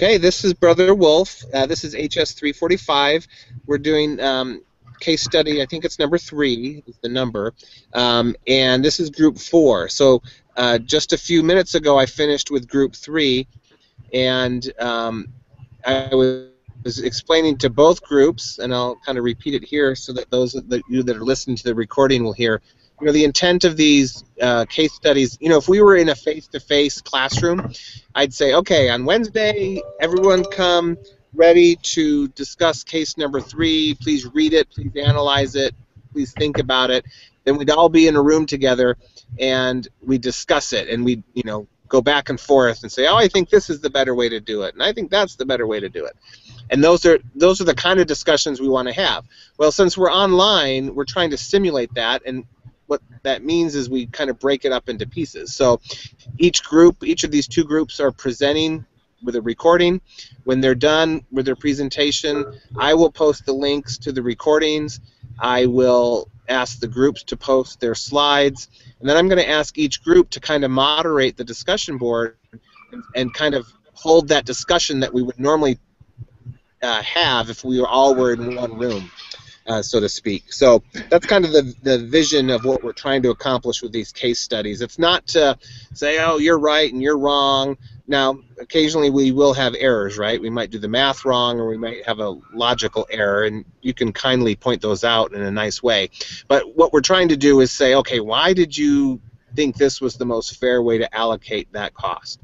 Okay, this is Brother Wolf. This is HS 345. We're doing case study, I think it's number 3 is the number, and this is group 4. So just a few minutes ago I finished with group 3, and I was explaining to both groups, and I'll kind of repeat it here so that those that you that are listening to the recording will hear. You know, the intent of these case studies, you know, if we were in a face-to-face classroom, I'd say, okay, on Wednesday, everyone come ready to discuss case number 3. Please read it, please analyze it, please think about it. Then we'd all be in a room together, and we discuss it, and we, you know, go back and forth and say, oh, I think this is the better way to do it, and I think that's the better way to do it. And those are the kind of discussions we want to have. Well, since we're online, we're trying to simulate that, and what that means is we kind of break it up into pieces. So each of these 2 groups are presenting with a recording. When they're done with their presentation, I will post the links to the recordings. I will ask the groups to post their slides, and then I'm going to ask each group to kind of moderate the discussion board and kind of hold that discussion that we would normally have if we all were in one room, so to speak. So that's kind of the vision of what we're trying to accomplish with these case studies. It's not to say, oh, you're right and you're wrong. Now, occasionally we will have errors, right? We might do the math wrong, or we might have a logical error, and you can kindly point those out in a nice way. But what we're trying to do is say, okay, why did you think this was the most fair way to allocate that cost?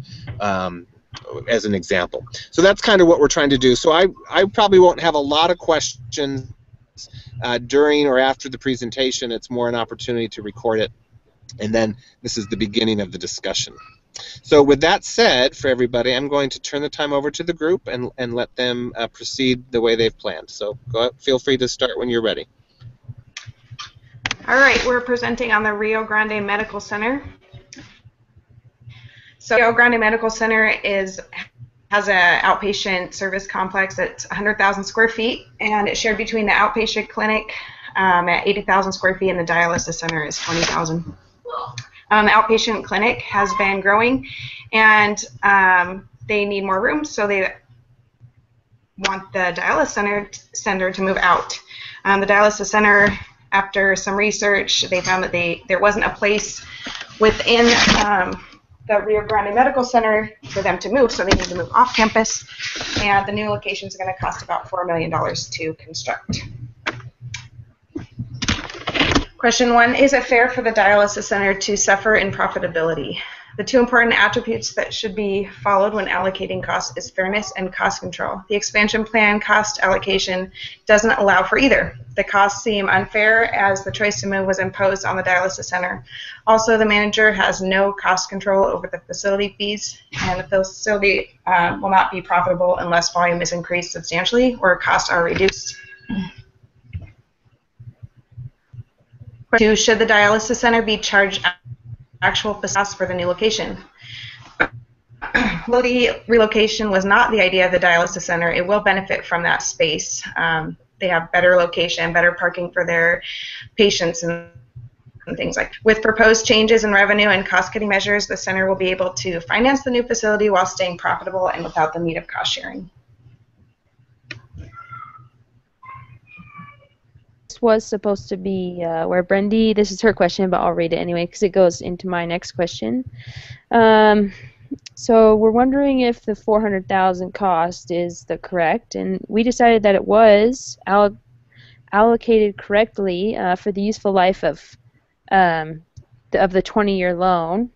As an example. So that's kind of what we're trying to do. So I probably won't have a lot of questions during or after the presentation. It's more an opportunity to record it, and then this is the beginning of the discussion. So with that said, for everybody, I'm going to turn the time over to the group and let them proceed the way they've planned. So feel free to start when you're ready. All right, we're presenting on the Rio Grande Medical Center. So Rio Grande Medical Center has an outpatient service complex that's 100,000 square feet, and it's shared between the outpatient clinic at 80,000 square feet, and the dialysis center is 20,000. The outpatient clinic has been growing, and they need more rooms, so they want the dialysis center to move out. The dialysis center, after some research, they found that there wasn't a place within the Rio Grande Medical Center for them to move, so they need to move off campus, and the new location is going to cost about $4 million to construct. Question 1, is it fair for the dialysis center to suffer in profitability? The 2 important attributes that should be followed when allocating costs is fairness and cost control. The expansion plan cost allocation doesn't allow for either. The costs seem unfair as the choice to move was imposed on the dialysis center. Also, the manager has no cost control over the facility fees, and the facility will not be profitable unless volume is increased substantially or costs are reduced. 2, should the dialysis center be charged actual costs for the new location? Well, the relocation was not the idea of the dialysis center. It will benefit from that space. They have better location, better parking for their patients, and things like that. With proposed changes in revenue and cost-cutting measures, the center will be able to finance the new facility while staying profitable and without the need of cost sharing. Was supposed to be where Brendy, this is her question, but I'll read it anyway because it goes into my next question. So we're wondering if the $400,000 cost is the correct, and we decided that it was allocated correctly for the useful life of the 20-year loan.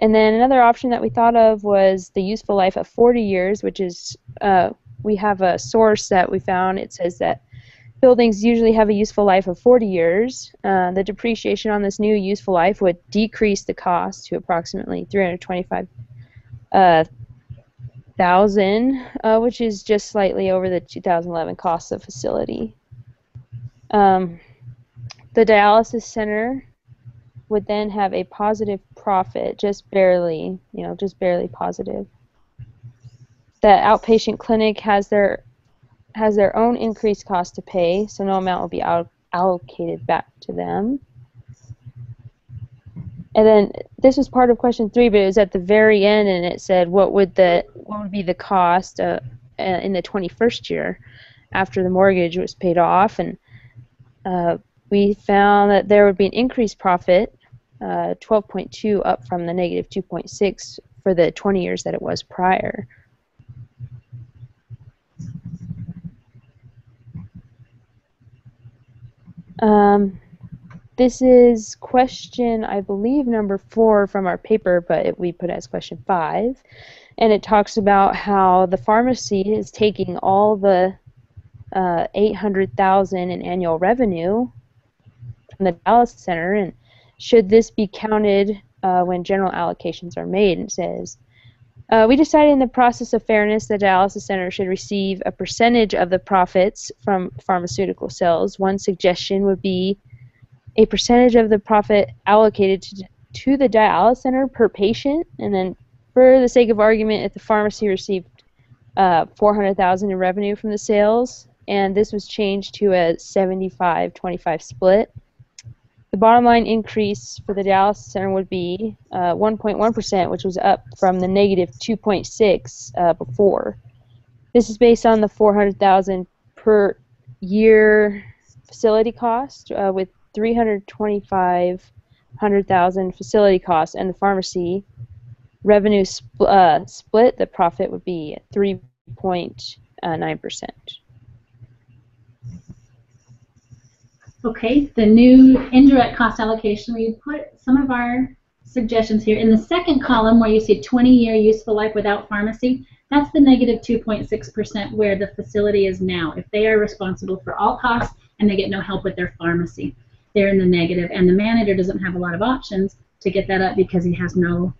And then another option that we thought of was the useful life of 40 years, which is we have a source that we found. It says that buildings usually have a useful life of 40 years. The depreciation on this new useful life would decrease the cost to approximately $325,000, which is just slightly over the 2011 cost of the facility. The dialysis center would then have a positive profit, just barely positive. The outpatient clinic has their own increased cost to pay, so no amount will be allocated back to them. And then this was part of question 3, but it was at the very end, and it said what would be the cost in the 21st year after the mortgage was paid off, and we found that there would be an increased profit, 12.2 up from the negative 2.6 for the 20 years that it was prior. This is question, I believe, number 4 from our paper, but we put it as question 5. And it talks about how the pharmacy is taking all the $800,000 in annual revenue from the dialysis center, and should this be counted when general allocations are made? And it says, we decided in the process of fairness the dialysis center should receive a percentage of the profits from pharmaceutical sales. One suggestion would be a percentage of the profit allocated to the dialysis center per patient, and then for the sake of argument, if the pharmacy received $400,000 in revenue from the sales, and this was changed to a 75-25 split, the bottom line increase for the dialysis center would be 1.1%, which was up from the negative 2.6 before. This is based on the $400,000 per year facility cost, with $325,000 facility costs, and the pharmacy revenue split, the profit would be 3.9%. Okay, the new indirect cost allocation, we put some of our suggestions here. In the second column where you see 20-year useful life without pharmacy, that's the negative 2.6% where the facility is now. If they are responsible for all costs and they get no help with their pharmacy, they're in the negative, and the manager doesn't have a lot of options to get that up because he has no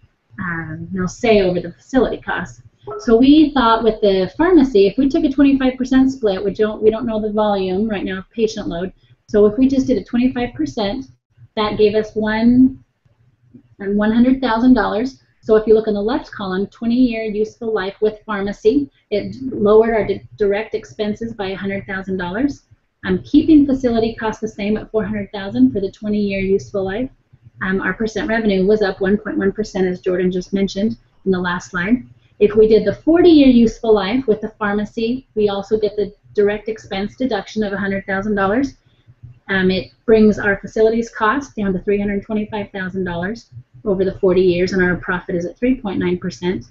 say over the facility costs. So we thought with the pharmacy, if we took a 25% split, we don't know the volume right now of patient load, so if we just did a 25%, that gave us $100,000. So if you look in the left column, 20-year useful life with pharmacy, it lowered our direct expenses by $100,000. I'm keeping facility costs the same at $400,000 for the 20-year useful life. Our percent revenue was up 1.1%, as Jordan just mentioned in the last slide. If we did the 40-year useful life with the pharmacy, we also get the direct expense deduction of $100,000. It brings our facilities cost down to $325,000 over the 40 years, and our profit is at 3.9%.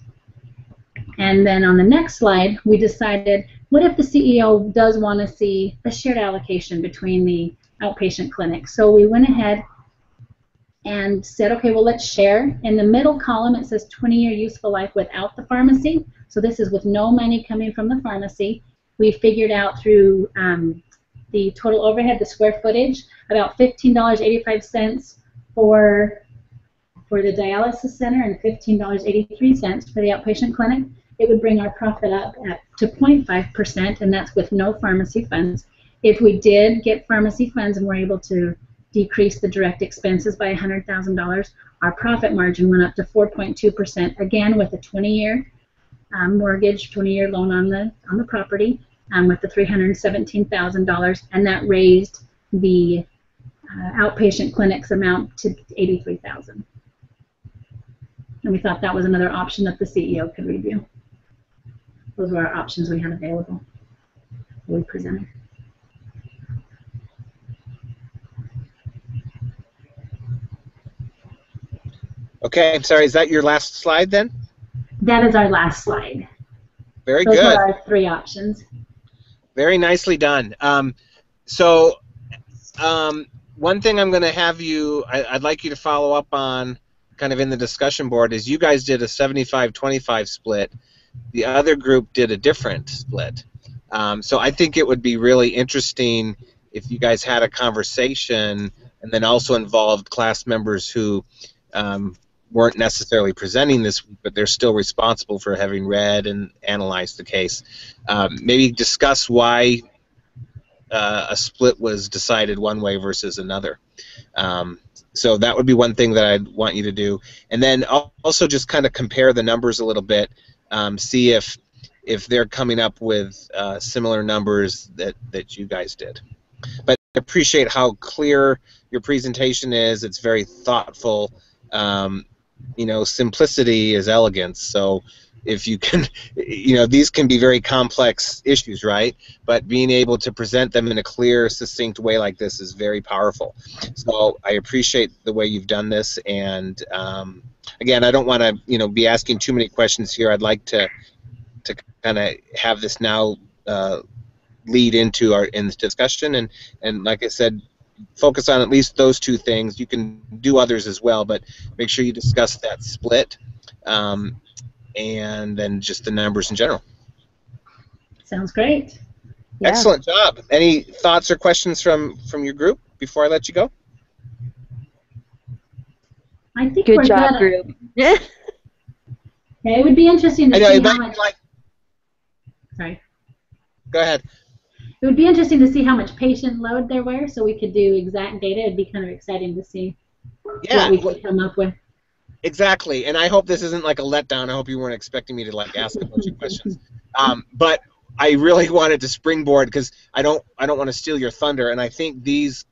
And then on the next slide, we decided, what if the CEO does want to see a shared allocation between the outpatient clinics? So we went ahead and said, okay, well, let's share. In the middle column, it says 20-year useful life without the pharmacy. So this is with no money coming from the pharmacy. We figured out through the total overhead, the square footage, about $15.85 for the dialysis center and $15.83 for the outpatient clinic. It would bring our profit up to 0.5%, and that's with no pharmacy funds. If we did get pharmacy funds and were able to decrease the direct expenses by $100,000, our profit margin went up to 4.2%, again with a 20-year mortgage, 20-year loan on the property, with the $317,000, and that raised the outpatient clinic's amount to $83,000. And we thought that was another option that the CEO could review. Those were our options we had available. We presented. Okay, I'm sorry, is that your last slide then? That is our last slide. Very Those good. are our 3 options. Very nicely done. One thing I'm going to have you, I'd like you to follow up on kind of in the discussion board is you guys did a 75-25 split. The other group did a different split. So I think it would be really interesting if you guys had a conversation and then also involved class members who weren't necessarily presenting this week, but they're still responsible for having read and analyzed the case. Maybe discuss why a split was decided one way versus another. So that would be one thing that I'd want you to do. And then also just kind of compare the numbers a little bit, see if they're coming up with similar numbers that you guys did. But I appreciate how clear your presentation is. It's very thoughtful, you know, simplicity is elegance. So if you can, you know, these can be very complex issues, right? But being able to present them in a clear, succinct way like this is very powerful. So I appreciate the way you've done this, and again, I don't want to, you know, be asking too many questions here. I'd like to kind of have this now lead into our discussion, and like I said, focus on at least those two things. You can do others as well, but make sure you discuss that split, and then just the numbers in general. Sounds great. Yeah. Excellent job. Any thoughts or questions from your group before I let you go? I think Good we're job, good. group. Okay, it would be interesting to I know, see it how might much. be like, Sorry. go ahead. It would be interesting to see how much patient load there were, so we could do exact data. It'd be kind of exciting to see Yeah, what we could come up with. exactly. And I hope this isn't like a letdown. I hope you weren't expecting me to like ask a bunch of questions. But I really wanted to springboard because I don't want to steal your thunder, and I think these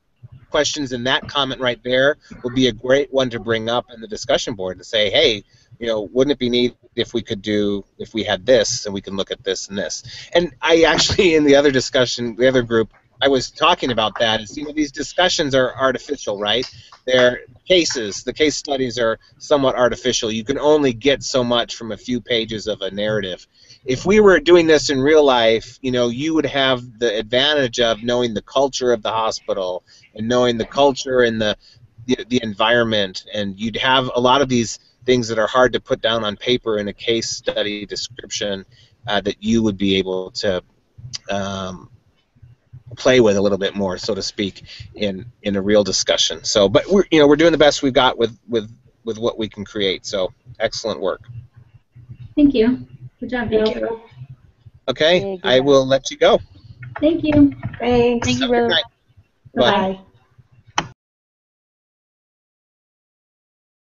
questions and that comment right there would be a great one to bring up in the discussion board to say, hey, you know, wouldn't it be neat if we had this and we can look at this and this. And I actually, in the other discussion, the other group, I was talking about that. Is, you know, these discussions are artificial, right? They're cases. The case studies are somewhat artificial. You can only get so much from a few pages of a narrative. If we were doing this in real life, you know, you would have the advantage of knowing the culture of the hospital and knowing the culture and the environment, and you'd have a lot of these things that are hard to put down on paper in a case study description that you would be able to play with a little bit more, so to speak, in a real discussion. So, but we're doing the best we've got with what we can create. So, excellent work. Thank you. Good job, Dale. Okay, Yeah, good I job. will let you go. Thank you. Thanks. Thank you, Have a good brother. night. Bye-bye. Bye.